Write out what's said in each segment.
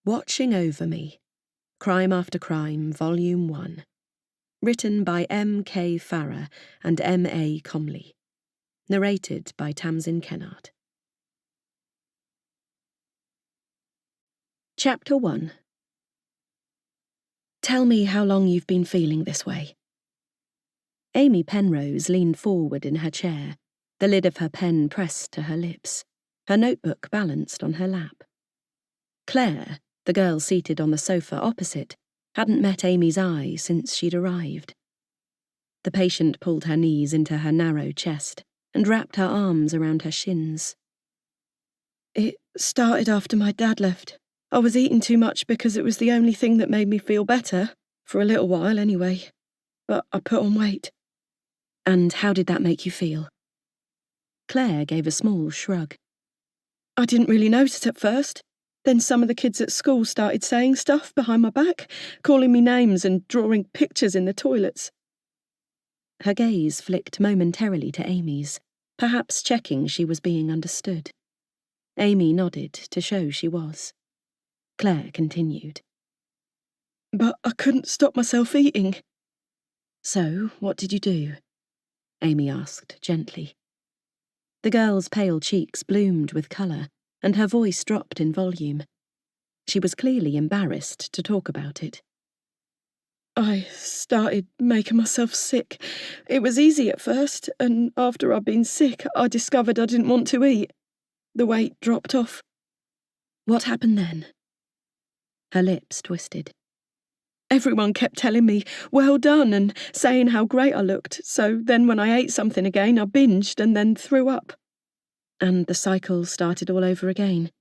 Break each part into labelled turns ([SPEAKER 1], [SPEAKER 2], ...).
[SPEAKER 1] Watching Over Me, Crime After Crime, Volume 1. Written by M K Farrar and M A Comley. Narrated by Tamsin Kennard. Chapter 1. Tell me how long you've been feeling this way. Amy Penrose leaned forward in her chair, the lid of her pen pressed to her lips, her notebook balanced on her lap. Claire, the girl seated on the sofa opposite, hadn't met Amy's eye since she'd arrived. The patient pulled her knees into her narrow chest and wrapped her arms around her shins. It started after my dad left. I was eating too much because it was the only thing that made me feel better, for a little while anyway. But I put on weight. And how did that make you feel? Claire gave a small shrug. I didn't really notice at first. Then some of the kids at school started saying stuff behind my back, calling me names and drawing pictures in the toilets. Her gaze flicked momentarily to Amy's, perhaps checking she was being understood. Amy nodded to show she was. Claire continued. But I couldn't stop myself eating. So, what did you do? Amy asked gently. The girl's pale cheeks bloomed with colour, and her voice dropped in volume. She was clearly embarrassed to talk about it. I started making myself sick. It was easy at first, and after I'd been sick, I discovered I didn't want to eat. The weight dropped off. What happened then? Her lips twisted. Everyone kept telling me, well done, and saying how great I looked, so then when I ate something again, I binged and then threw up. And the cycle started all over again.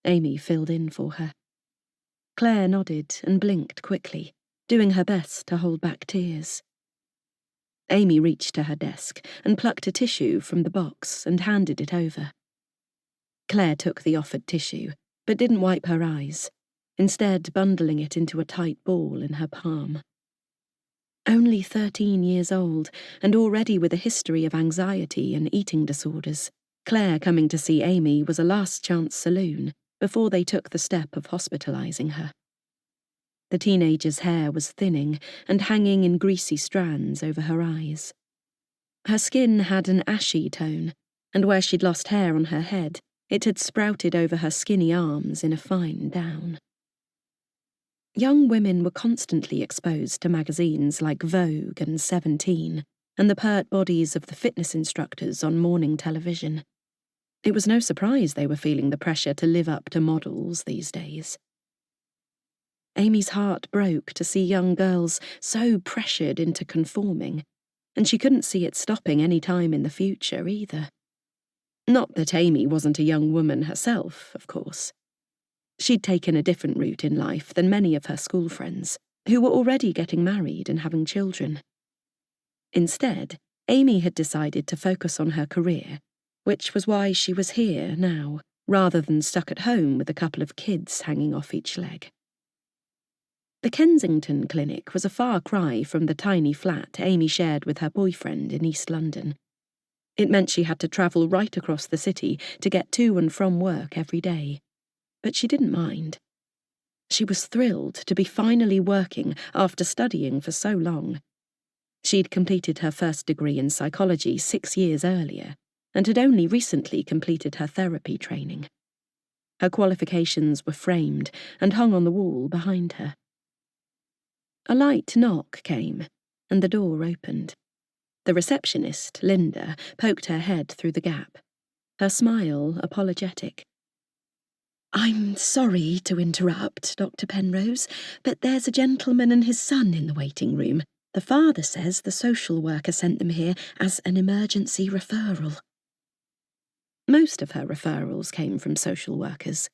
[SPEAKER 1] Amy filled in for her. Claire nodded and blinked quickly, doing her best to hold back tears. Amy reached to her desk and plucked a tissue from the box and handed it over. Claire took the offered tissue, but didn't wipe her eyes, instead bundling it into a tight ball in her palm. Only 13 years old, and already with a history of anxiety and eating disorders, Claire coming to see Amy was a last-chance saloon before they took the step of hospitalising her. The teenager's hair was thinning and hanging in greasy strands over her eyes. Her skin had an ashy tone, and where she'd lost hair on her head, it had sprouted over her skinny arms in a fine down. Young women were constantly exposed to magazines like Vogue and 17, and the pert bodies of the fitness instructors on morning television. It was no surprise they were feeling the pressure to live up to models these days. Amy's heart broke to see young girls so pressured into conforming, and she couldn't see it stopping any time in the future either. Not that Amy wasn't a young woman herself, of course. She'd taken a different route in life than many of her school friends, who were already getting married and having children. Instead, Amy had decided to focus on her career, which was why she was here now, rather than stuck at home with a couple of kids hanging off each leg. The Kensington clinic was a far cry from the tiny flat Amy shared with her boyfriend in East London. It meant she had to travel right across the city to get to and from work every day. But she didn't mind. She was thrilled to be finally working after studying for so long. She'd completed her first degree in psychology 6 years earlier, and had only recently completed her therapy training. Her qualifications were framed and hung on the wall behind her. A light knock came, and the door opened. The receptionist, Linda, poked her head through the gap, her smile apologetic. I'm sorry to interrupt, Dr. Penrose, but there's a gentleman and his son in the waiting room. The father says the social worker sent them here as an emergency referral. Most of her referrals came from social workers.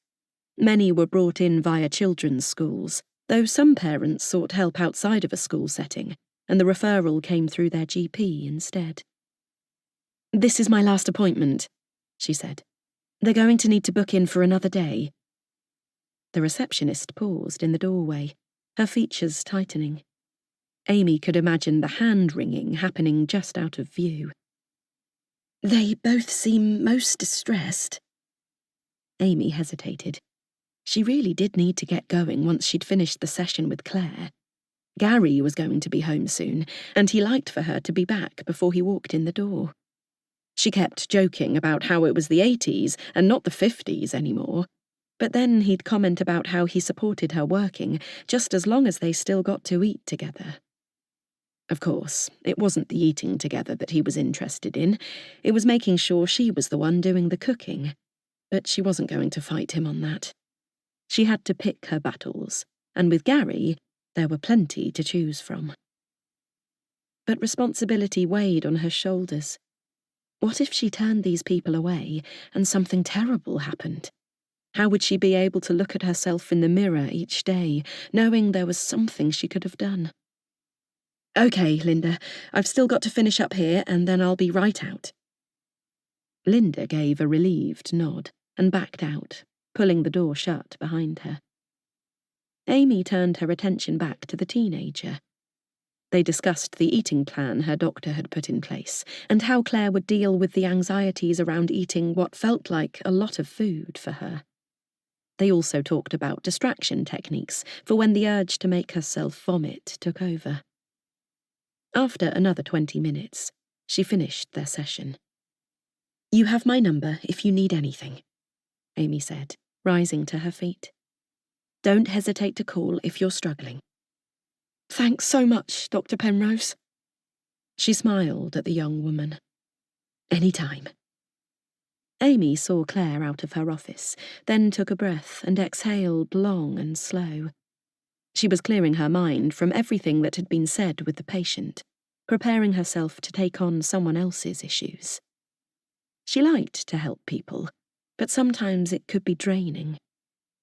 [SPEAKER 1] Many were brought in via children's schools, though some parents sought help outside of a school setting, and the referral came through their GP instead. This is my last appointment, she said. They're going to need to book in for another day. The receptionist paused in the doorway, her features tightening. Amy could imagine the hand-wringing happening just out of view. They both seem most distressed. Amy hesitated. She really did need to get going once she'd finished the session with Claire. Gary was going to be home soon, and he liked for her to be back before he walked in the door. She kept joking about how it was the 80s and not the 50s anymore, but then he'd comment about how he supported her working just as long as they still got to eat together. Of course, it wasn't the eating together that he was interested in. It was making sure she was the one doing the cooking. But she wasn't going to fight him on that. She had to pick her battles, and with Gary, there were plenty to choose from. But responsibility weighed on her shoulders. What if she turned these people away and something terrible happened? How would she be able to look at herself in the mirror each day, knowing there was something she could have done? "Okay, Linda, I've still got to finish up here and then I'll be right out." Linda gave a relieved nod and backed out, pulling the door shut behind her. Amy turned her attention back to the teenager. They discussed the eating plan her doctor had put in place and how Claire would deal with the anxieties around eating what felt like a lot of food for her. They also talked about distraction techniques for when the urge to make herself vomit took over. After another 20 minutes, she finished their session. "You have my number if you need anything," Amy said, rising to her feet. "Don't hesitate to call if you're struggling." "Thanks so much, Dr. Penrose." She smiled at the young woman. "Any time." Amy saw Claire out of her office, then took a breath and exhaled long and slow. She was clearing her mind from everything that had been said with the patient, preparing herself to take on someone else's issues. She liked to help people, but sometimes it could be draining.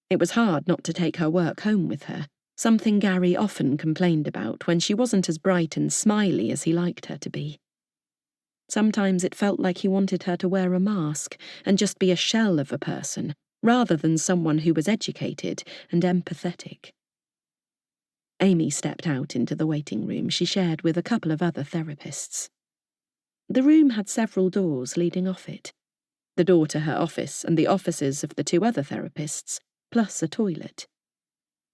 [SPEAKER 1] It was hard not to take her work home with her, something Gary often complained about when she wasn't as bright and smiley as he liked her to be. Sometimes it felt like he wanted her to wear a mask and just be a shell of a person, rather than someone who was educated and empathetic. Amy stepped out into the waiting room she shared with a couple of other therapists. The room had several doors leading off it. The door to her office and the offices of the two other therapists, plus a toilet.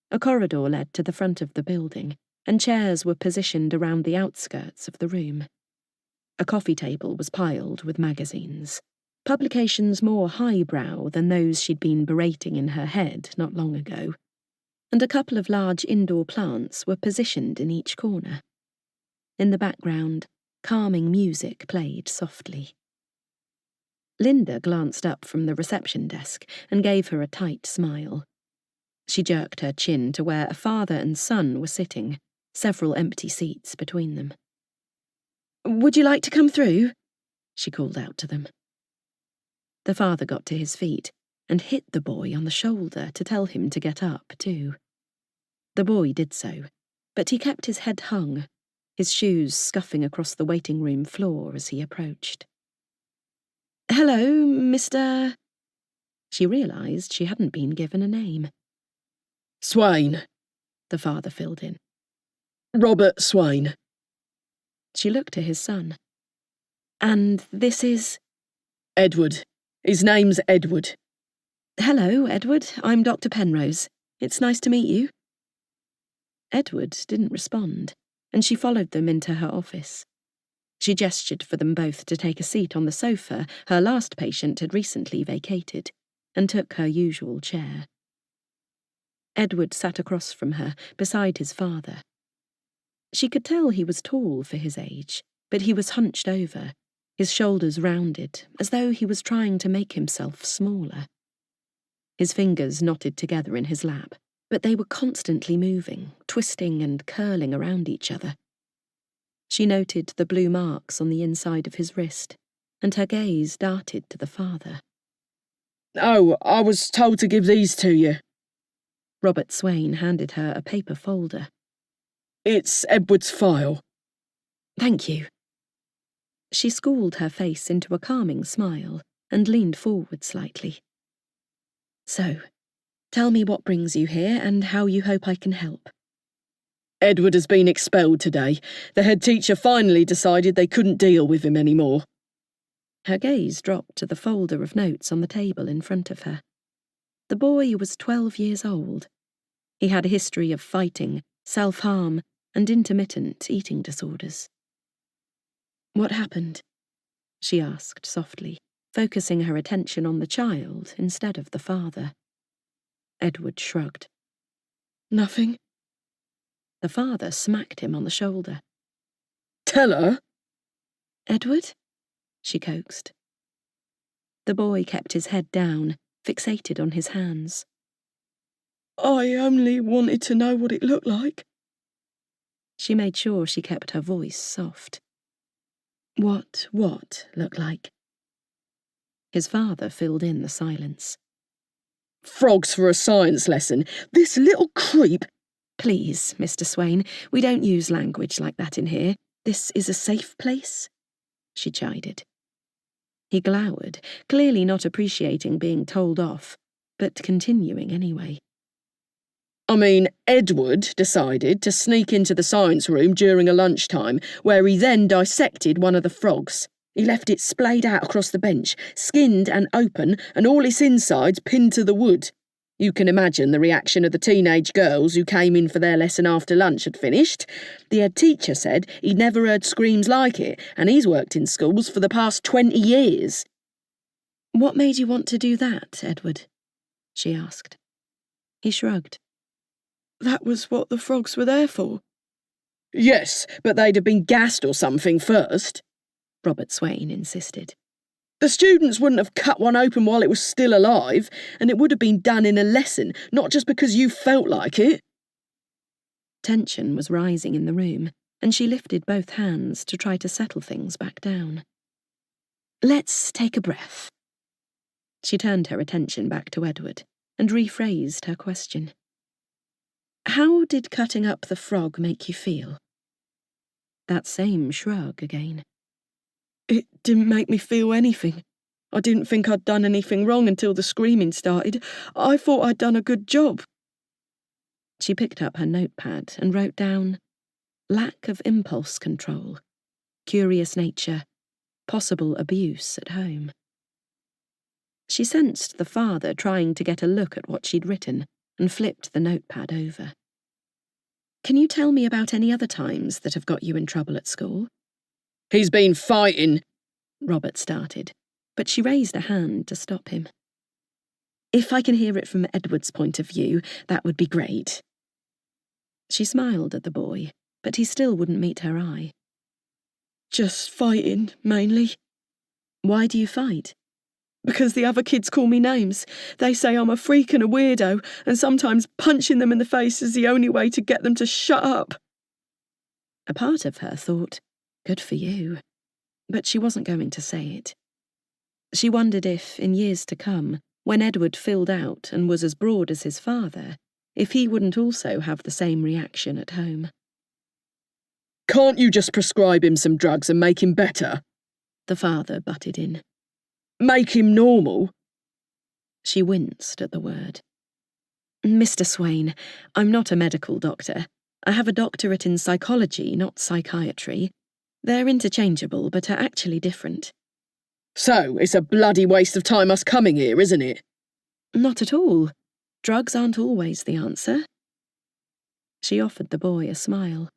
[SPEAKER 1] A corridor led to the front of the building, and chairs were positioned around the outskirts of the room. A coffee table was piled with magazines, publications more highbrow than those she'd been berating in her head not long ago, and a couple of large indoor plants were positioned in each corner. In the background, calming music played softly. Linda glanced up from the reception desk and gave her a tight smile. She jerked her chin to where a father and son were sitting, several empty seats between them. "Would you like to come through?" she called out to them. The father got to his feet and hit the boy on the shoulder to tell him to get up, too. The boy did so, but he kept his head hung, his shoes scuffing across the waiting room floor as he approached. "Hello, Mr..." She realised she hadn't been given a name.
[SPEAKER 2] "Swain,"
[SPEAKER 1] the father filled in.
[SPEAKER 2] "Robert Swain."
[SPEAKER 1] She looked to his son. "And this is..."
[SPEAKER 2] "Edward. His name's Edward."
[SPEAKER 1] "Hello, Edward. I'm Dr. Penrose. It's nice to meet you." Edward didn't respond, and she followed them into her office. She gestured for them both to take a seat on the sofa her last patient had recently vacated, and took her usual chair. Edward sat across from her, beside his father. She could tell he was tall for his age, but he was hunched over, his shoulders rounded, as though he was trying to make himself smaller. His fingers knotted together in his lap, but they were constantly moving, twisting and curling around each other. She noted the blue marks on the inside of his wrist, and her gaze darted to the father.
[SPEAKER 2] "Oh, I was told to give these to you."
[SPEAKER 1] Robert Swain handed her a paper folder.
[SPEAKER 2] "It's Edward's file."
[SPEAKER 1] "Thank you." She schooled her face into a calming smile and leaned forward slightly. "So, tell me what brings you here and how you hope I can help."
[SPEAKER 2] "Edward has been expelled today. The head teacher finally decided they couldn't deal with him anymore."
[SPEAKER 1] Her gaze dropped to the folder of notes on the table in front of her. The boy was 12 years old. He had a history of fighting, self-harm, and intermittent eating disorders. "What happened?" she asked softly, focusing her attention on the child instead of the father. Edward shrugged.
[SPEAKER 2] "Nothing."
[SPEAKER 1] The father smacked him on the shoulder.
[SPEAKER 2] "Tell her."
[SPEAKER 1] "Edward?" she coaxed. The boy kept his head down, fixated on his hands.
[SPEAKER 2] "I only wanted to know what it looked like."
[SPEAKER 1] She made sure she kept her voice soft. What looked like? His father filled in the silence.
[SPEAKER 2] "Frogs for a science lesson. This little creep—"
[SPEAKER 1] "Please, Mr. Swain, we don't use language like that in here. This is a safe place," she chided. He glowered, clearly not appreciating being told off, but continuing anyway.
[SPEAKER 2] "I mean, Edward decided to sneak into the science room during a lunchtime, where he then dissected one of the frogs. He left it splayed out across the bench, skinned and open, and all its insides pinned to the wood. You can imagine the reaction of the teenage girls who came in for their lesson after lunch had finished. The head teacher said he'd never heard screams like it, and he's worked in schools for the past 20 years.
[SPEAKER 1] "What made you want to do that, Edward?" she asked. He shrugged.
[SPEAKER 2] "That was what the frogs were there for." "Yes, but they'd have been gassed or something first," Robert Swain insisted. "The students wouldn't have cut one open while it was still alive, and it would have been done in a lesson, not just because you felt like it."
[SPEAKER 1] Tension was rising in the room, and she lifted both hands to try to settle things back down. "Let's take a breath." She turned her attention back to Edward and rephrased her question. "How did cutting up the frog make you feel?" That same shrug again.
[SPEAKER 2] "It didn't make me feel anything. I didn't think I'd done anything wrong until the screaming started. I thought I'd done a good job."
[SPEAKER 1] She picked up her notepad and wrote down, "Lack of impulse control, curious nature, possible abuse at home." She sensed the father trying to get a look at what she'd written and flipped the notepad over. "Can you tell me about any other times that have got you in trouble at school?"
[SPEAKER 2] "He's been fighting,"
[SPEAKER 1] Robert started, but she raised a hand to stop him. "If I can hear it from Edward's point of view, that would be great." She smiled at the boy, but he still wouldn't meet her eye.
[SPEAKER 2] "Just fighting, mainly."
[SPEAKER 1] "Why do you fight?"
[SPEAKER 2] "Because the other kids call me names. They say I'm a freak and a weirdo, and sometimes punching them in the face is the only way to get them to shut up."
[SPEAKER 1] A part of her thought, good for you, but she wasn't going to say it. She wondered if, in years to come, when Edward filled out and was as broad as his father, if he wouldn't also have the same reaction at home.
[SPEAKER 2] "Can't you just prescribe him some drugs and make him better?"
[SPEAKER 1] The father butted in.
[SPEAKER 2] "Make him normal?"
[SPEAKER 1] She winced at the word. "Mr. Swain, I'm not a medical doctor. I have a doctorate in psychology, not psychiatry. They're interchangeable, but are actually different."
[SPEAKER 2] "So, it's a bloody waste of time us coming here, isn't it?"
[SPEAKER 1] "Not at all. Drugs aren't always the answer." She offered the boy a smile.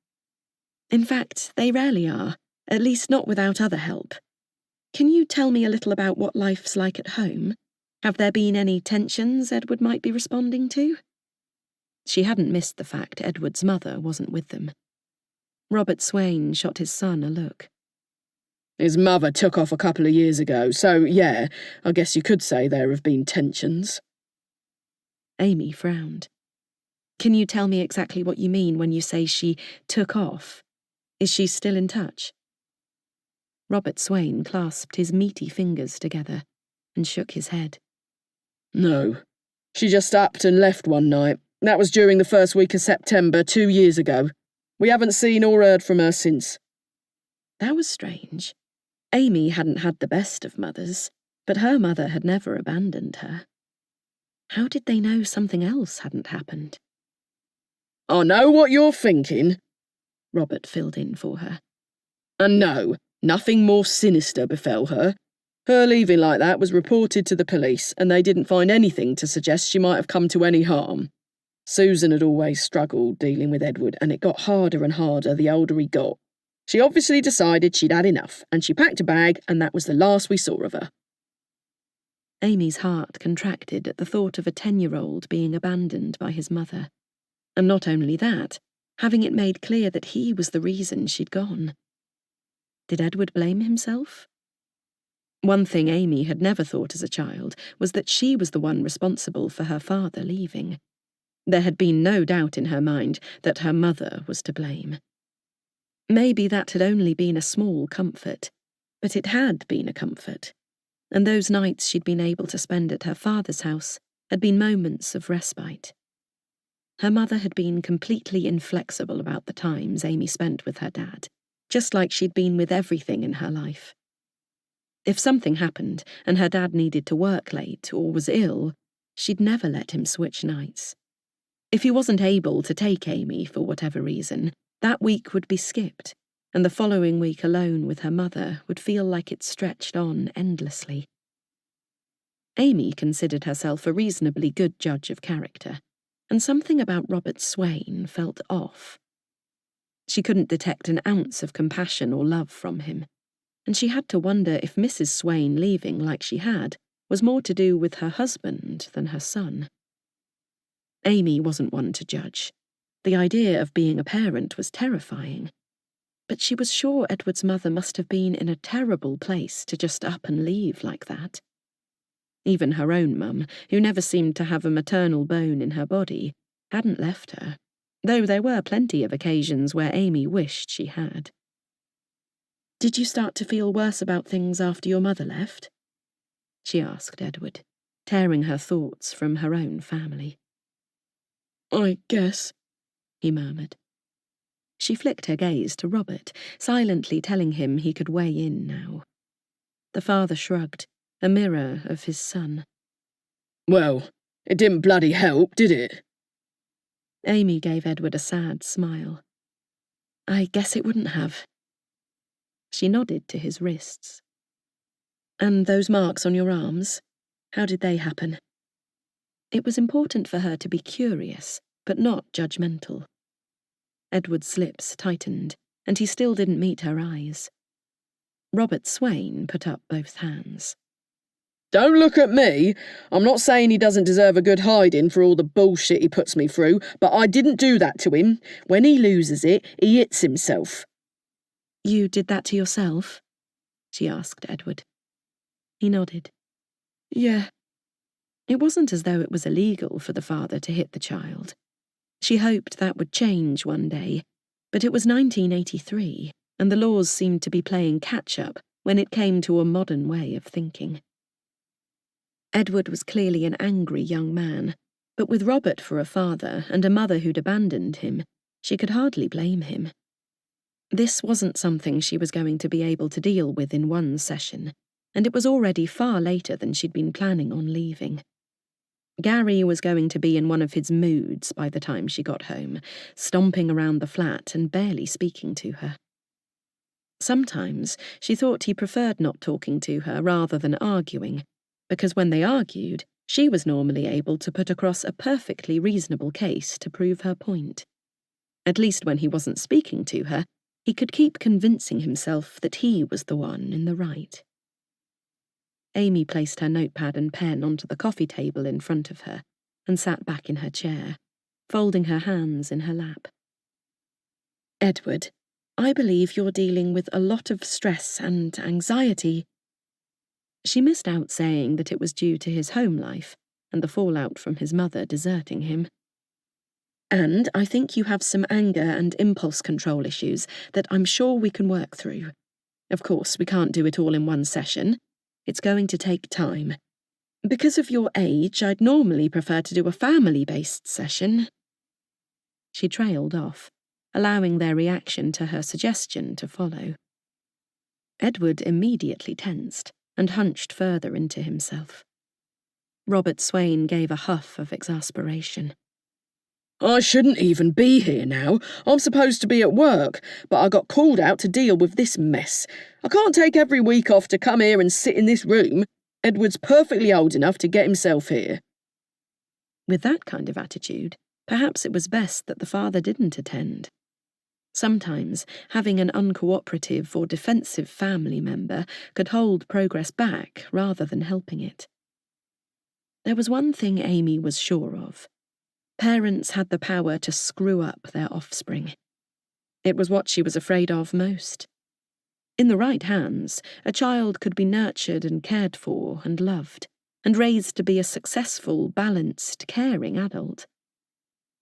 [SPEAKER 1] "In fact, they rarely are, at least not without other help. Can you tell me a little about what life's like at home? Have there been any tensions Edward might be responding to?" She hadn't missed the fact Edward's mother wasn't with them. Robert Swain shot his son a look.
[SPEAKER 2] "His mother took off a couple of years ago, so yeah, I guess you could say there have been tensions."
[SPEAKER 1] Amy frowned. "Can you tell me exactly what you mean when you say she took off? Is she still in touch?" Robert Swain clasped his meaty fingers together and shook his head.
[SPEAKER 2] "No. She just upped and left one night. That was during the first week of September 2 years ago. We haven't seen or heard from her since."
[SPEAKER 1] That was strange. Amy hadn't had the best of mothers, but her mother had never abandoned her. How did they know something else hadn't happened?
[SPEAKER 2] "I know what you're thinking,"
[SPEAKER 1] Robert filled in for her.
[SPEAKER 2] "And no, nothing more sinister befell her. Her leaving like that was reported to the police, and they didn't find anything to suggest she might have come to any harm. Susan had always struggled dealing with Edward, and it got harder and harder the older he got. She obviously decided she'd had enough, and she packed a bag, and that was the last we saw of her.
[SPEAKER 1] Amy's heart contracted at the thought of a 10-year-old being abandoned by his mother. And not only that, having it made clear that he was the reason she'd gone. Did Edward blame himself? One thing Amy had never thought as a child was that she was the one responsible for her father leaving. There had been no doubt in her mind that her mother was to blame. Maybe that had only been a small comfort, but it had been a comfort, and those nights she'd been able to spend at her father's house had been moments of respite. Her mother had been completely inflexible about the times Amy spent with her dad, just like she'd been with everything in her life. If something happened and her dad needed to work late or was ill, she'd never let him switch nights. If he wasn't able to take Amy for whatever reason, that week would be skipped, and the following week alone with her mother would feel like it stretched on endlessly. Amy considered herself a reasonably good judge of character, and something about Robert Swain felt off. She couldn't detect an ounce of compassion or love from him, and she had to wonder if Mrs. Swain leaving like she had was more to do with her husband than her son. Amy wasn't one to judge. The idea of being a parent was terrifying, but she was sure Edward's mother must have been in a terrible place to just up and leave like that. Even her own mum, who never seemed to have a maternal bone in her body, hadn't left her, though there were plenty of occasions where Amy wished she had. "Did you start to feel worse about things after your mother left?" she asked Edward, tearing her thoughts from her own family.
[SPEAKER 2] "I guess,"
[SPEAKER 1] he murmured. She flicked her gaze to Robert, silently telling him he could weigh in now. The father shrugged, a mirror of his son.
[SPEAKER 2] "Well, it didn't bloody help, did it?"
[SPEAKER 1] Amy gave Edward a sad smile. "I guess it wouldn't have." She nodded to his wrists. "And those marks on your arms? How did they happen?" It was important for her to be curious, but not judgmental. Edward's lips tightened, and he still didn't meet her eyes. Robert Swain put up both hands.
[SPEAKER 2] "Don't look at me. I'm not saying he doesn't deserve a good hiding for all the bullshit he puts me through, but I didn't do that to him. When he loses it, he hits himself."
[SPEAKER 1] "You did that to yourself?" she asked Edward. He nodded. "Yeah." It wasn't as though it was illegal for the father to hit the child. She hoped that would change one day, but it was 1983, and the laws seemed to be playing catch-up when it came to a modern way of thinking. Edward was clearly an angry young man, but with Robert for a father and a mother who'd abandoned him, she could hardly blame him. This wasn't something she was going to be able to deal with in one session, and it was already far later than she'd been planning on leaving. Gary was going to be in one of his moods by the time she got home, stomping around the flat and barely speaking to her. Sometimes she thought he preferred not talking to her rather than arguing, because when they argued, she was normally able to put across a perfectly reasonable case to prove her point. At least when he wasn't speaking to her, he could keep convincing himself that he was the one in the right. Amy placed her notepad and pen onto the coffee table in front of her and sat back in her chair, folding her hands in her lap. "Edward, I believe you're dealing with a lot of stress and anxiety." She missed out saying that it was due to his home life and the fallout from his mother deserting him. "And I think you have some anger and impulse control issues that I'm sure we can work through. Of course, we can't do it all in one session. It's going to take time. Because of your age, I'd normally prefer to do a family-based session." She trailed off, allowing their reaction to her suggestion to follow. Edward immediately tensed and hunched further into himself. Robert Swain gave a huff of exasperation.
[SPEAKER 2] I shouldn't even be here now. I'm supposed to be at work, but I got called out to deal with this mess. I can't take every week off to come here and sit in this room. Edward's perfectly old enough to get himself here.
[SPEAKER 1] With that kind of attitude, perhaps it was best that the father didn't attend. Sometimes, having an uncooperative or defensive family member could hold progress back rather than helping it. There was one thing Amy was sure of. Parents had the power to screw up their offspring. It was what she was afraid of most. In the right hands, a child could be nurtured and cared for and loved, and raised to be a successful, balanced, caring adult.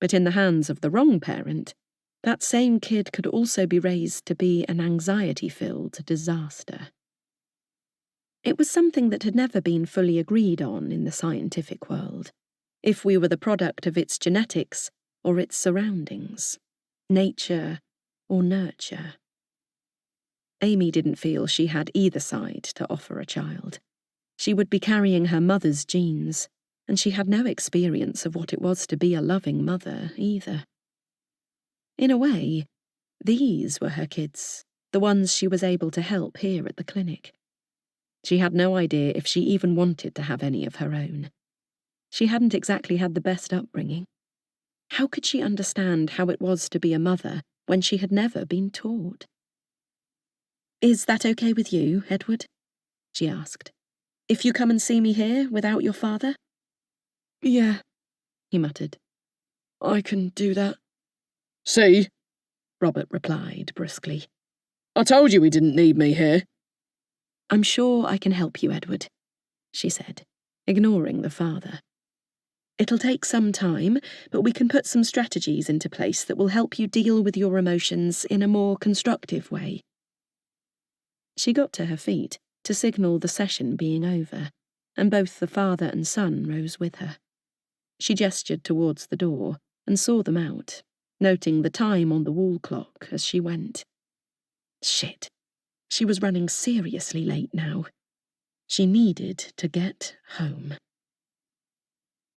[SPEAKER 1] But in the hands of the wrong parent, that same kid could also be raised to be an anxiety-filled disaster. It was something that had never been fully agreed on in the scientific world, if we were the product of its genetics or its surroundings, nature or nurture. Amy didn't feel she had either side to offer a child. She would be carrying her mother's genes, and she had no experience of what it was to be a loving mother either. In a way, these were her kids, the ones she was able to help here at the clinic. She had no idea if she even wanted to have any of her own. She hadn't exactly had the best upbringing. How could she understand how it was to be a mother when she had never been taught? "Is that okay with you, Edward?" she asked. "If you come and see me here without your father?"
[SPEAKER 2] Yeah,
[SPEAKER 1] he muttered.
[SPEAKER 2] I can do that. See,
[SPEAKER 1] Robert replied brusquely.
[SPEAKER 2] I told you he didn't need me here.
[SPEAKER 1] "I'm sure I can help you, Edward," she said, ignoring the father. "It'll take some time, but we can put some strategies into place that will help you deal with your emotions in a more constructive way." She got to her feet to signal the session being over, and both the father and son rose with her. She gestured towards the door and saw them out, noting the time on the wall clock as she went. Shit. She was running seriously late now. She needed to get home.